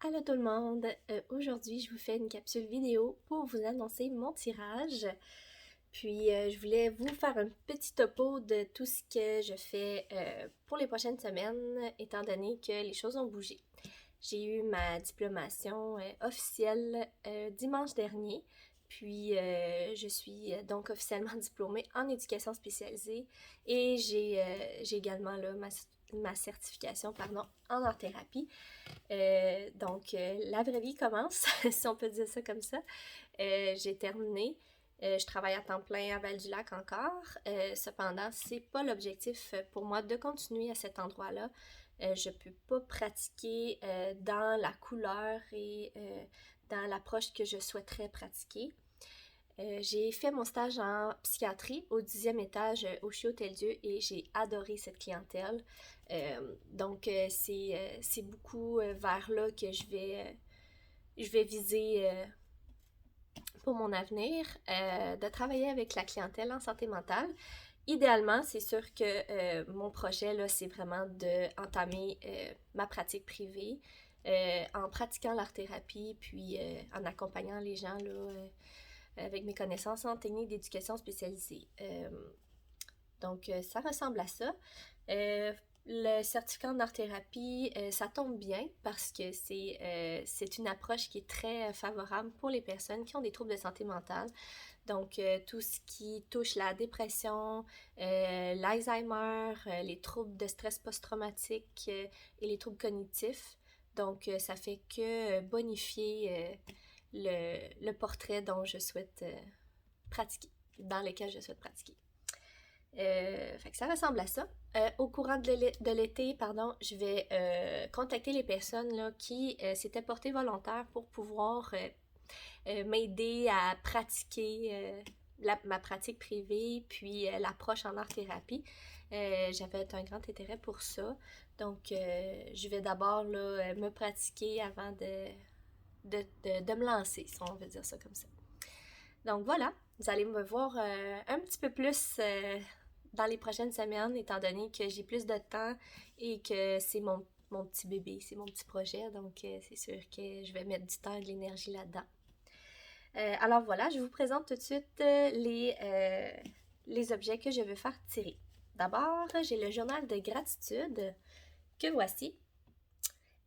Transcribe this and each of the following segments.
Allô tout le monde! Aujourd'hui, je vous fais une capsule vidéo pour vous annoncer mon tirage. Puis, je voulais vous faire un petit topo de tout ce que je fais pour les prochaines semaines, étant donné que les choses ont bougé. J'ai eu ma diplomation officielle dimanche dernier, puis je suis donc officiellement diplômée en éducation spécialisée et j'ai également là, ma certification en art-thérapie. La vraie vie commence, si on peut dire ça comme ça. J'ai terminé. Je travaille à temps plein à Val-du-Lac encore. Cependant, c'est pas l'objectif pour moi de continuer à cet endroit-là. Je peux pas pratiquer dans la couleur et dans l'approche que je souhaiterais pratiquer. J'ai fait mon stage en psychiatrie au 10e étage au CHI-Hôtel-Dieu et j'ai adoré cette clientèle. C'est beaucoup vers là que je vais viser pour mon avenir, de travailler avec la clientèle en santé mentale. Idéalement, c'est sûr que mon projet, là, c'est vraiment d'entamer ma pratique privée en pratiquant l'art-thérapie, puis en accompagnant les gens là, avec mes connaissances en technique d'éducation spécialisée. Ça ressemble à ça. Le certificat en art-thérapie, ça tombe bien parce que c'est une approche qui est très favorable pour les personnes qui ont des troubles de santé mentale. Donc, tout ce qui touche la dépression, l'Alzheimer, les troubles de stress post-traumatique et les troubles cognitifs. Donc, ça fait que bonifier le portrait dont je souhaite pratiquer, dans lequel je souhaite pratiquer. Fait que ça ressemble à ça. Au courant de l'été, je vais contacter les personnes là, qui s'étaient portées volontaires pour pouvoir m'aider à pratiquer ma pratique privée, puis l'approche en art-thérapie. J'avais un grand intérêt pour ça. Donc, je vais d'abord là, me pratiquer avant de me lancer, si on veut dire ça comme ça. Donc voilà, vous allez me voir un petit peu plus dans les prochaines semaines, étant donné que j'ai plus de temps et que c'est mon petit bébé, c'est mon petit projet, donc c'est sûr que je vais mettre du temps et de l'énergie là-dedans. Alors voilà, je vous présente tout de suite les objets que je veux faire tirer. D'abord, j'ai le journal de gratitude que voici.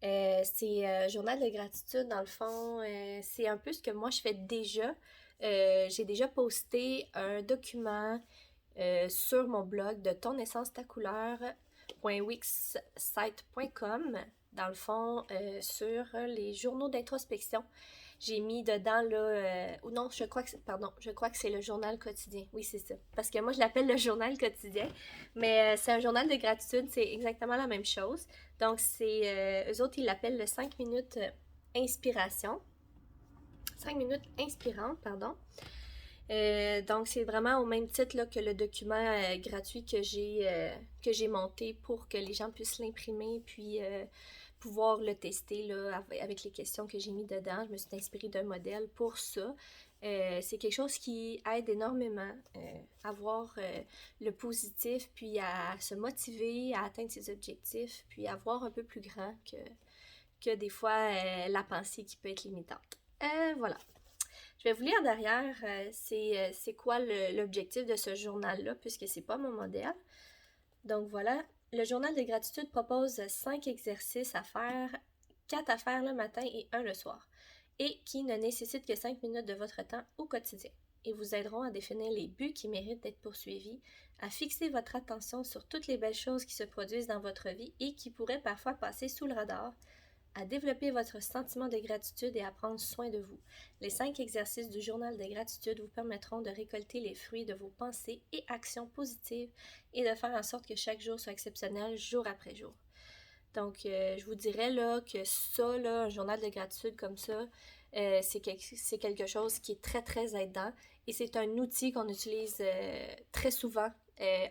Journal de gratitude, dans le fond, c'est un peu ce que moi je fais déjà. J'ai déjà posté un document sur mon blog de tonessence-ta-couleur.wixsite.com, dans le fond, sur les journaux d'introspection. J'ai mis dedans là, ou non, je crois que c'est le journal quotidien. Oui, c'est ça. Parce que moi, je l'appelle le journal quotidien, mais c'est un journal de gratitude, c'est exactement la même chose. Donc, eux autres, ils l'appellent le 5 minutes inspiration. 5 minutes inspirantes, pardon. Donc, c'est vraiment au même titre là, que le document gratuit que j'ai monté pour que les gens puissent l'imprimer, puis pouvoir le tester là, avec les questions que j'ai mis dedans. Je me suis inspirée d'un modèle pour ça. C'est quelque chose qui aide énormément à voir le positif, puis à se motiver, à atteindre ses objectifs, puis à voir un peu plus grand que des fois la pensée qui peut être limitante. Voilà. Je vais vous lire derrière c'est quoi l'objectif de ce journal-là, puisque c'est pas mon modèle. Donc voilà, le journal de gratitude propose 5 exercices à faire, 4 à faire le matin et 1 le soir, et qui ne nécessitent que 5 minutes de votre temps au quotidien. Ils vous aideront à définir les buts qui méritent d'être poursuivis, à fixer votre attention sur toutes les belles choses qui se produisent dans votre vie et qui pourraient parfois passer sous le radar, à développer votre sentiment de gratitude et à prendre soin de vous. Les 5 exercices du journal de gratitude vous permettront de récolter les fruits de vos pensées et actions positives et de faire en sorte que chaque jour soit exceptionnel jour après jour. Donc, je vous dirais là que ça, là, un journal de gratitude comme ça, c'est quelque chose qui est très, très aidant et c'est un outil qu'on utilise très souvent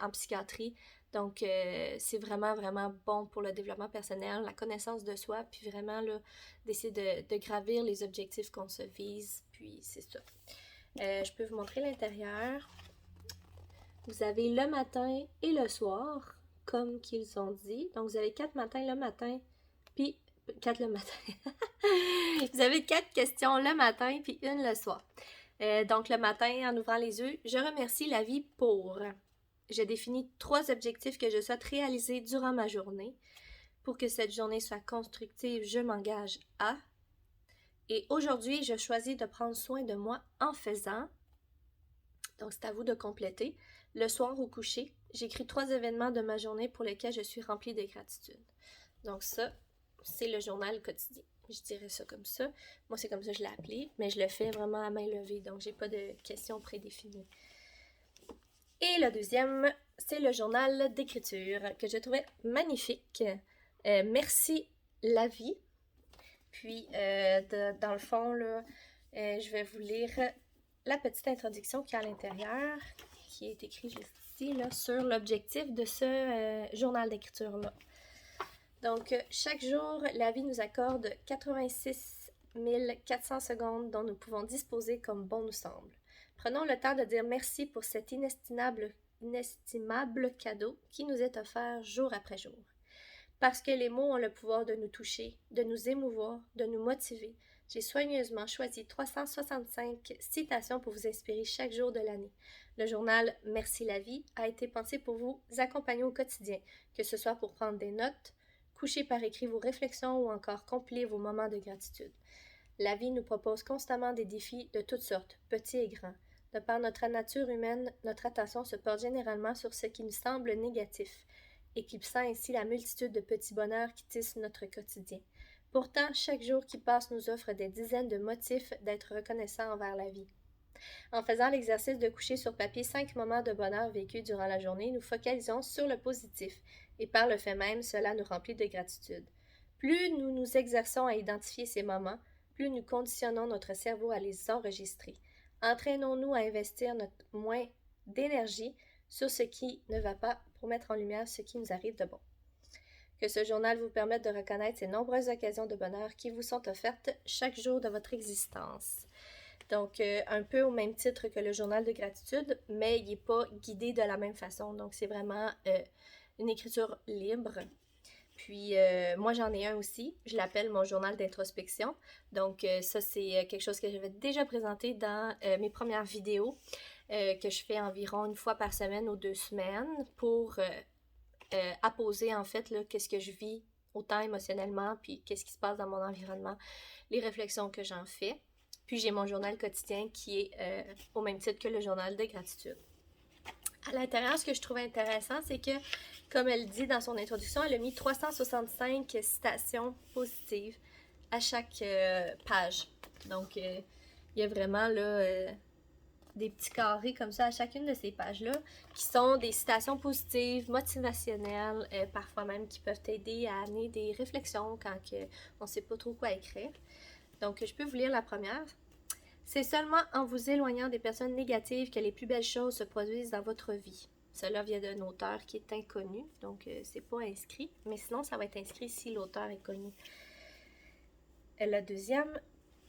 en psychiatrie. Donc, c'est vraiment, vraiment bon pour le développement personnel, la connaissance de soi, puis vraiment là, d'essayer de gravir les objectifs qu'on se vise, puis c'est ça. Je peux vous montrer l'intérieur. Vous avez le matin et le soir, comme qu'ils ont dit. Donc, vous avez 4 matins le matin, puis 4 le matin. Vous avez 4 questions le matin puis une le soir. Donc le matin, en ouvrant les yeux, je remercie la vie pour. Je définis 3 objectifs que je souhaite réaliser durant ma journée. Pour que cette journée soit constructive, je m'engage à. Et aujourd'hui, je choisis de prendre soin de moi en faisant. Donc c'est à vous de compléter. Le soir au coucher, j'écris 3 événements de ma journée pour lesquels je suis remplie de gratitude. Donc ça, c'est le journal quotidien. Je dirais ça comme ça. Moi, c'est comme ça que je l'ai appelé, mais je le fais vraiment à main levée, donc j'ai pas de questions prédéfinies. Et le deuxième, c'est le journal d'écriture que je trouvais magnifique. Merci la vie. Puis, dans le fond, là, je vais vous lire la petite introduction qui est à l'intérieur, qui est écrite juste ici, là, sur l'objectif de ce journal d'écriture-là. Donc, chaque jour, la vie nous accorde 86 400 secondes dont nous pouvons disposer comme bon nous semble. Prenons le temps de dire merci pour cet inestimable cadeau qui nous est offert jour après jour. Parce que les mots ont le pouvoir de nous toucher, de nous émouvoir, de nous motiver, j'ai soigneusement choisi 365 citations pour vous inspirer chaque jour de l'année. Le journal Merci la vie a été pensé pour vous accompagner au quotidien, que ce soit pour prendre des notes, coucher par écrit vos réflexions ou encore compiler vos moments de gratitude. La vie nous propose constamment des défis de toutes sortes, petits et grands. De par notre nature humaine, notre attention se porte généralement sur ce qui nous semble négatif, éclipsant ainsi la multitude de petits bonheurs qui tissent notre quotidien. Pourtant, chaque jour qui passe nous offre des dizaines de motifs d'être reconnaissants envers la vie. En faisant l'exercice de coucher sur papier 5 moments de bonheur vécus durant la journée, nous focalisons sur le positif, et par le fait même, cela nous remplit de gratitude. Plus nous nous exerçons à identifier ces moments, plus nous conditionnons notre cerveau à les enregistrer. Entraînons-nous à investir moins d'énergie sur ce qui ne va pas pour mettre en lumière ce qui nous arrive de bon. Que ce journal vous permette de reconnaître ces nombreuses occasions de bonheur qui vous sont offertes chaque jour de votre existence. Donc, un peu au même titre que le journal de gratitude, mais il n'est pas guidé de la même façon. Donc, c'est vraiment une écriture libre. Puis, moi, j'en ai un aussi. Je l'appelle mon journal d'introspection. Donc, ça, c'est quelque chose que j'avais déjà présenté dans mes premières vidéos que je fais environ une fois par semaine ou 2 semaines pour apposer, en fait, là, qu'est-ce que je vis autant émotionnellement, puis qu'est-ce qui se passe dans mon environnement, les réflexions que j'en fais. Puis, j'ai mon journal quotidien qui est au même titre que le journal de gratitude. À l'intérieur, ce que je trouve intéressant, c'est que, comme elle dit dans son introduction, elle a mis 365 citations positives à chaque page. Donc, il y a vraiment là des petits carrés comme ça à chacune de ces pages-là qui sont des citations positives, motivationnelles, parfois même qui peuvent t'aider à amener des réflexions quand on ne sait pas trop quoi écrire. Donc, je peux vous lire la première. C'est seulement en vous éloignant des personnes négatives que les plus belles choses se produisent dans votre vie. Cela vient d'un auteur qui est inconnu, donc c'est pas inscrit, mais sinon ça va être inscrit si l'auteur est connu. La deuxième,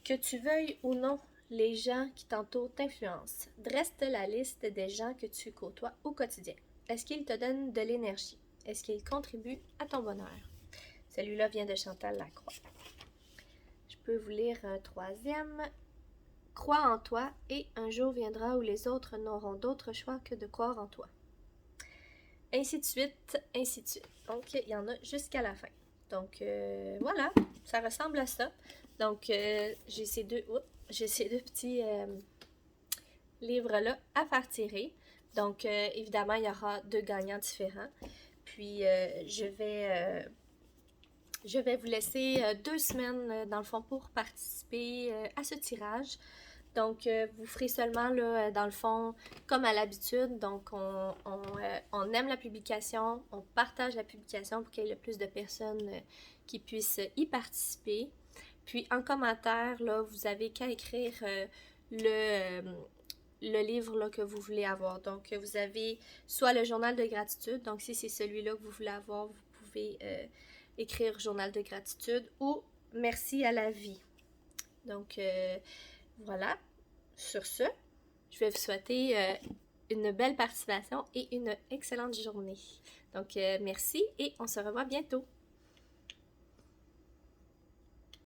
que tu veuilles ou non, les gens qui t'entourent t'influencent. Dresse la liste des gens que tu côtoies au quotidien. Est-ce qu'ils te donnent de l'énergie? Est-ce qu'ils contribuent à ton bonheur? Celui-là vient de Chantal Lacroix. Je peux vous lire un troisième. Crois en toi et un jour viendra où les autres n'auront d'autre choix que de croire en toi. Ainsi de suite, ainsi de suite. Donc, il y en a jusqu'à la fin. Donc, voilà, ça ressemble à ça. Donc, j'ai ces deux petits livres-là à faire tirer. Donc, évidemment, il y aura 2 gagnants différents. Puis, je vais vous laisser 2 semaines, dans le fond, pour participer à ce tirage. Donc, vous ferez seulement, là, dans le fond, comme à l'habitude. Donc, on aime la publication, on partage la publication pour qu'il y ait le plus de personnes qui puissent y participer. Puis, en commentaire, là, vous avez qu'à écrire le livre là, que vous voulez avoir. Donc, vous avez soit le journal de gratitude. Donc, si c'est celui-là que vous voulez avoir, vous pouvez écrire journal de gratitude ou merci à la vie. Donc, voilà. Sur ce, je vais vous souhaiter une belle participation et une excellente journée. Donc, merci et on se revoit bientôt.